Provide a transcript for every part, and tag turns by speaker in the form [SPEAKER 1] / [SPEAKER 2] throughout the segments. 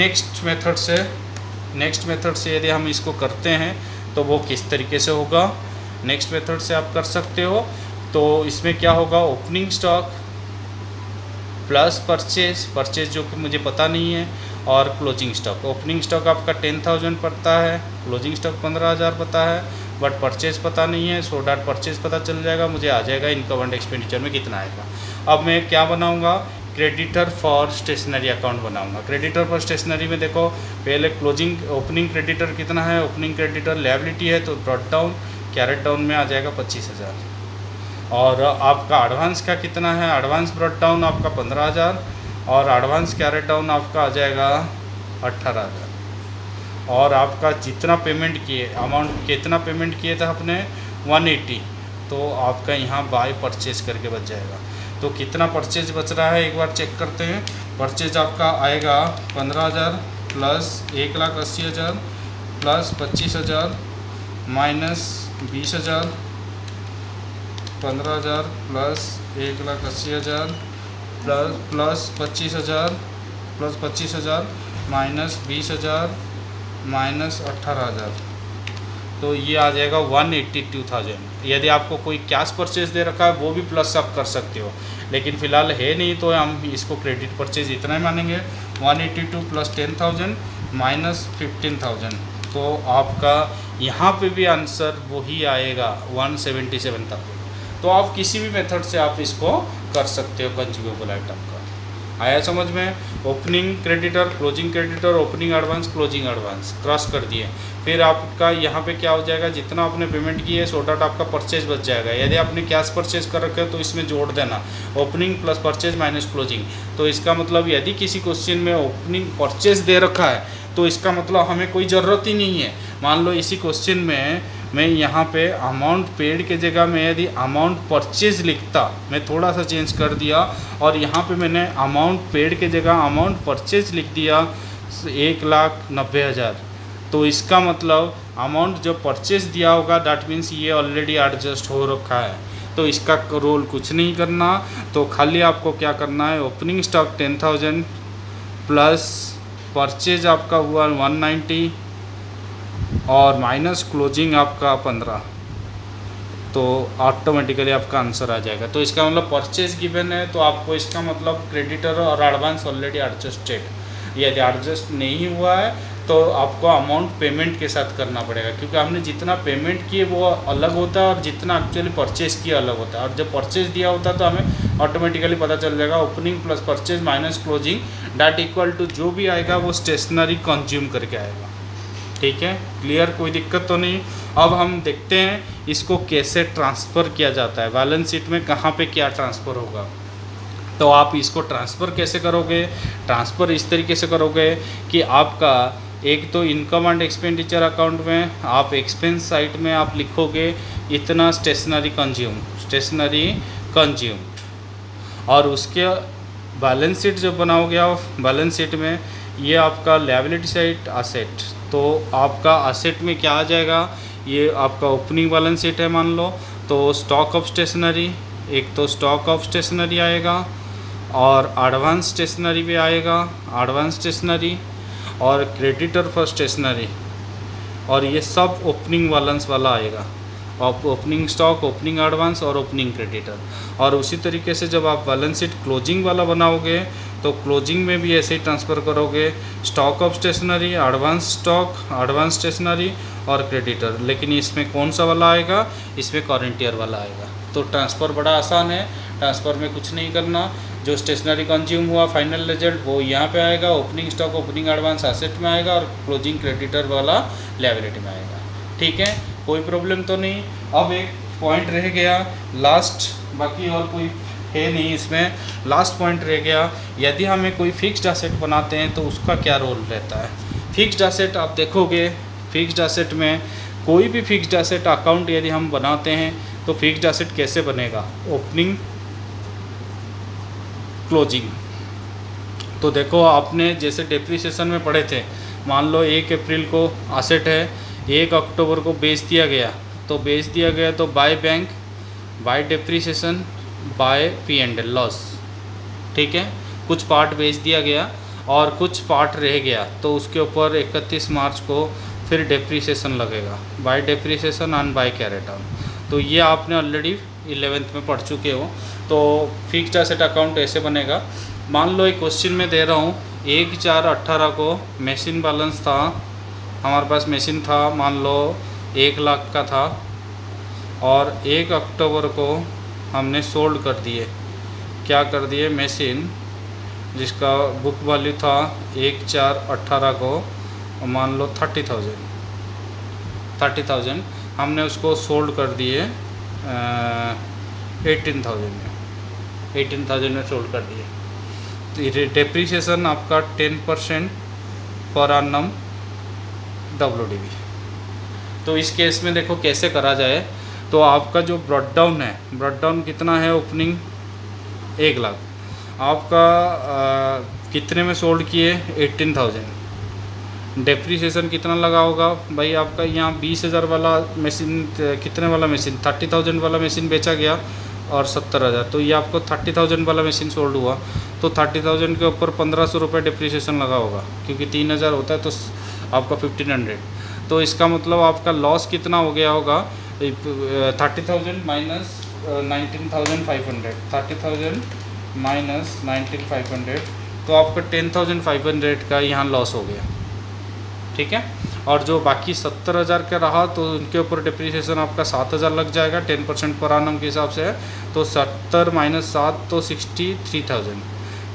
[SPEAKER 1] Next method से यदि हम इसको करते हैं तो वो किस तरीके से होगा, नेक्स्ट मेथड से आप कर सकते हो। तो इसमें क्या होगा, ओपनिंग स्टॉक प्लस परचेज जो कि मुझे पता नहीं है, और क्लोजिंग स्टॉक। ओपनिंग स्टॉक आपका 10,000 पड़ता है, क्लोजिंग स्टॉक 15,000 पता है, बट परचेज पता नहीं है। सो डैट परचेज पता चल जाएगा, मुझे आ जाएगा इनकम एंड एक्सपेंडिचर में कितना आएगा। अब मैं क्या बनाऊंगा, क्रेडिटर फॉर स्टेशनरी अकाउंट बनाऊंगा। क्रेडिटर फॉर स्टेशनरी में देखो, पहले ओपनिंग क्रेडिटर कितना है, ओपनिंग क्रेडिटर लायबिलिटी है, तो ब्रॉट डाउन कैरेट डाउन में आ जाएगा 25,000। और आपका एडवांस का कितना है, एडवांस ब्रॉट डाउन आपका 15,000, और एडवांस कैरेट डाउन आपका आ जाएगा 18,000। और आपका जितना पेमेंट किए, अमाउंट कितना पेमेंट किए थे आपने 180, तो आपका यहाँ बाय परचेज करके बच जाएगा। तो कितना परचेज बच रहा है एक बार चेक करते हैं। परचेज आपका आएगा 15,000 plus 1,80,000 plus 25,000 minus 20,000, 15,000 plus 1,80,000 plus 25,000 minus 20,000 minus 18,000, तो ये आ जाएगा 182,000। यदि आपको कोई कैश परचेज दे रखा है वो भी प्लस आप कर सकते हो, लेकिन फ़िलहाल है नहीं तो हम इसको क्रेडिट परचेज इतना ही मानेंगे। 182 प्लस 10,000 माइनस 15,000, तो आपका यहाँ पे भी आंसर वही आएगा 177,000। तो आप किसी भी मेथड से आप इसको कर सकते हो कंज्यूमेबल आइटम का। आया समझ में? Opening creditor, closing creditor, opening advance, closing advance cross कर दिए। फिर आपका यहाँ पे क्या हो जाएगा, जितना आपने पेमेंट की है सो डैट आपका परचेज बच जाएगा। यदि आपने कैश परचेज कर रखे हो तो इसमें जोड़ देना opening plus purchase minus closing. तो इसका मतलब यदि किसी क्वेश्चन में ओपनिंग परचेज दे रखा है तो इसका मतलब हमें कोई ज़रूरत ही नहीं है। मान लो इसी क्वेश्चन में मैं यहाँ पे अमाउंट पेड के जगह में यदि अमाउंट परचेज लिखता, मैं थोड़ा सा चेंज कर दिया और यहाँ पे मैंने अमाउंट पेड के जगह अमाउंट परचेज लिख दिया 1,90,000, तो इसका मतलब अमाउंट जो परचेज दिया होगा दैट मीन्स ये ऑलरेडी एडजस्ट हो रखा है, तो इसका रोल कुछ नहीं करना। तो खाली आपको क्या करना है, ओपनिंग स्टॉक 10,000 प्लस परचेज आपका हुआ 190 और माइनस क्लोजिंग आपका 15, तो ऑटोमेटिकली आपका आंसर आ जाएगा। तो इसका मतलब परचेज गिवन है तो आपको इसका मतलब क्रेडिटर और एडवांस ऑलरेडी एडजस्टेड। यदि एडजस्ट नहीं हुआ है तो आपको अमाउंट पेमेंट के साथ करना पड़ेगा, क्योंकि हमने जितना पेमेंट किए वो अलग होता है और जितना एक्चुअली परचेज किया अलग होता है। और जब परचेज दिया होता है तो हमें ऑटोमेटिकली पता चल जाएगा opening plus purchase minus closing that equal to जो भी आएगा वो स्टेशनरी कंज्यूम करके आएगा। ठीक है, क्लियर? कोई दिक्कत तो नहीं। अब हम देखते हैं इसको कैसे ट्रांसफ़र किया जाता है, बैलेंस शीट में कहाँ पे क्या ट्रांसफ़र होगा। तो आप इसको ट्रांसफ़र कैसे करोगे, ट्रांसफ़र इस तरीके से करोगे कि आपका एक तो इनकम एंड एक्सपेंडिचर अकाउंट में आप एक्सपेंस साइड में आप लिखोगे इतना स्टेशनरी कंज्यूम, और उसके बैलेंस शीट जो बनाओगे आप, बैलेंस शीट में ये आपका लायबिलिटी साइड असेट, तो आपका असेट में क्या आ जाएगा, ये आपका ओपनिंग बैलेंस शीट है मान लो, तो स्टॉक ऑफ स्टेशनरी, एक तो स्टॉक ऑफ स्टेशनरी आएगा और एडवांस स्टेशनरी भी आएगा, एडवांस स्टेशनरी और क्रेडिटर फॉर स्टेशनरी, और ये सब ओपनिंग बैलेंस वाला आएगा। ओपनिंग स्टॉक, ओपनिंग एडवांस और ओपनिंग क्रेडिटर। और उसी तरीके से जब आप बैलेंस शीट क्लोजिंग वाला बनाओगे तो क्लोजिंग में भी ऐसे ही ट्रांसफ़र करोगे, stock of stationery, advance stock, advance stationery और क्रेडिटर। लेकिन इसमें कौन सा वाला आएगा, इसमें करंट ईयर वाला आएगा। तो ट्रांसफ़र बड़ा आसान है, ट्रांसफ़र में कुछ नहीं करना। जो स्टेशनरी कंज्यूम हुआ फाइनल रिजल्ट वो यहाँ पे आएगा, opening stock opening advance asset में आएगा और क्लोजिंग क्रेडिटर वाला लायबिलिटी में आएगा। ठीक है, कोई प्रॉब्लम तो नहीं। अब एक पॉइंट रह गया लास्ट, बाकी और कोई है नहीं इसमें, लास्ट पॉइंट रह गया, यदि हमें कोई फिक्स्ड एसेट बनाते हैं तो उसका क्या रोल रहता है। फिक्स्ड एसेट आप देखोगे, फिक्स्ड एसेट में कोई भी फिक्स्ड एसेट अकाउंट यदि हम बनाते हैं तो फिक्स्ड एसेट कैसे बनेगा, ओपनिंग क्लोजिंग। तो देखो आपने जैसे डेप्रिसिएशन में पढ़े थे, मान लो 1 अप्रैल को एसेट है, 1 अक्टूबर को बेच दिया गया, तो बेच दिया गया तो by bank, by depreciation, by P&L loss. ठीक है, कुछ पार्ट बेच दिया गया और कुछ पार्ट रह गया तो उसके ऊपर 31 मार्च को फिर डेप्रीसिएशन लगेगा, by depreciation and by carry down. तो ये आपने ऑलरेडी 11th में पढ़ चुके हो। तो फिक्स्ड एसेट अकाउंट ऐसे बनेगा। मान लो एक क्वेश्चन में दे रहा हूँ 1/4/18 को मशीन बैलेंस था, हमारे पास मशीन था मान लो 1 लाख का था, और 1 अक्टूबर को हमने सोल्ड कर दिए, क्या कर दिए, मशीन जिसका बुक वैल्यू था 1/4/18 को मान लो 30,000 हमने उसको सोल्ड कर दिए 18,000 में सोल्ड कर दिए। तो डेप्रीसिएशन आपका 10% पर annum WDV। तो इस केस में देखो कैसे करा जाए। तो आपका जो ब्रॉड डाउन है, ब्रॉड डाउन कितना है, ओपनिंग 1 लाख, आपका कितने में सोल्ड किए, 18,000। डेप्रीसिएशन कितना लगा होगा भाई, आपका यहाँ 20,000 वाला मशीन, कितने वाला मशीन, 30,000 वाला मशीन बेचा गया और 70,000, तो ये आपको 30,000 वाला मशीन सोल्ड हुआ। तो 30,000 के ऊपर 1,500 रुपये डेप्रीसिएशन लगा होगा, क्योंकि 3,000 होता है तो आपका 1,500। तो इसका मतलब आपका लॉस कितना हो गया होगा, 30,000 माइनस 19,500, 30,000 माइनस 19,500, तो आपका 10,500 का यहाँ लॉस हो गया, ठीक है। और जो बाकी 70,000 का रहा तो उनके ऊपर डिप्रिसिएशन आपका 7,000 लग जाएगा, 10% पर आनम के हिसाब से है, तो 70 माइनस 7 तो 63,000।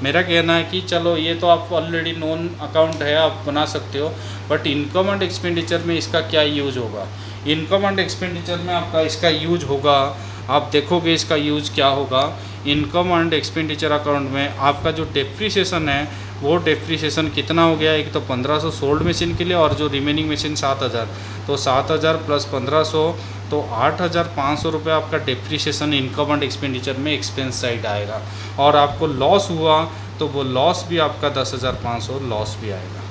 [SPEAKER 1] मेरा कहना है कि चलो ये तो आप ऑलरेडी नॉन अकाउंट है, आप बना सकते हो, बट इनकम एंड एक्सपेंडिचर में इसका क्या यूज होगा, इनकम एंड एक्सपेंडिचर में आपका इसका यूज होगा, आप देखोगे इसका यूज क्या होगा। इनकम एंड एक्सपेंडिचर अकाउंट में आपका जो डेप्रीसिएशन है वो डेप्रीसिएशन कितना हो गया, एक तो 1,500 सोल्ड मशीन के लिए और जो रिमेनिंग मशीन 7,000, तो 7,000 प्लस 1,500 तो 8,500 रुपये आपका डेप्रीसिएशन इनकम एंड एक्सपेंडिचर में एक्सपेंस साइड आएगा। और आपको लॉस हुआ तो वो लॉस भी आपका 10,500 लॉस भी आएगा।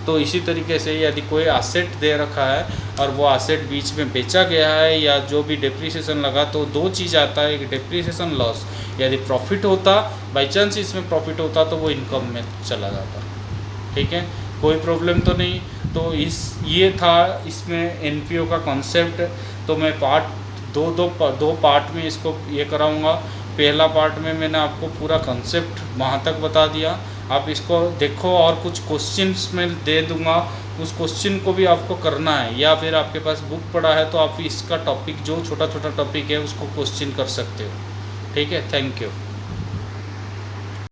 [SPEAKER 1] तो इसी तरीके से यदि कोई एसेट दे रखा है और वो एसेट बीच में बेचा गया है या जो भी डेप्रीसिएशन लगा, तो दो चीज़ आता है, एक डेप्रीसिएशन लॉस, यदि प्रॉफिट होता, बाई चांस इसमें प्रॉफिट होता तो वो इनकम में चला जाता, ठीक है, कोई प्रॉब्लम तो नहीं। तो ये था इसमें एनपीओ का कॉन्सेप्ट। तो मैं दो पार्ट में इसको ये कराऊंगा। पहला पार्ट में मैंने आपको पूरा कॉन्सेप्ट वहाँ तक बता दिया, आप इसको देखो और कुछ क्वेश्चंस में दे दूंगा, उस क्वेश्चन को भी आपको करना है, या फिर आपके पास बुक पड़ा है तो आप इसका टॉपिक जो छोटा छोटा टॉपिक है उसको क्वेश्चन कर सकते हो, ठीक है। Thank you.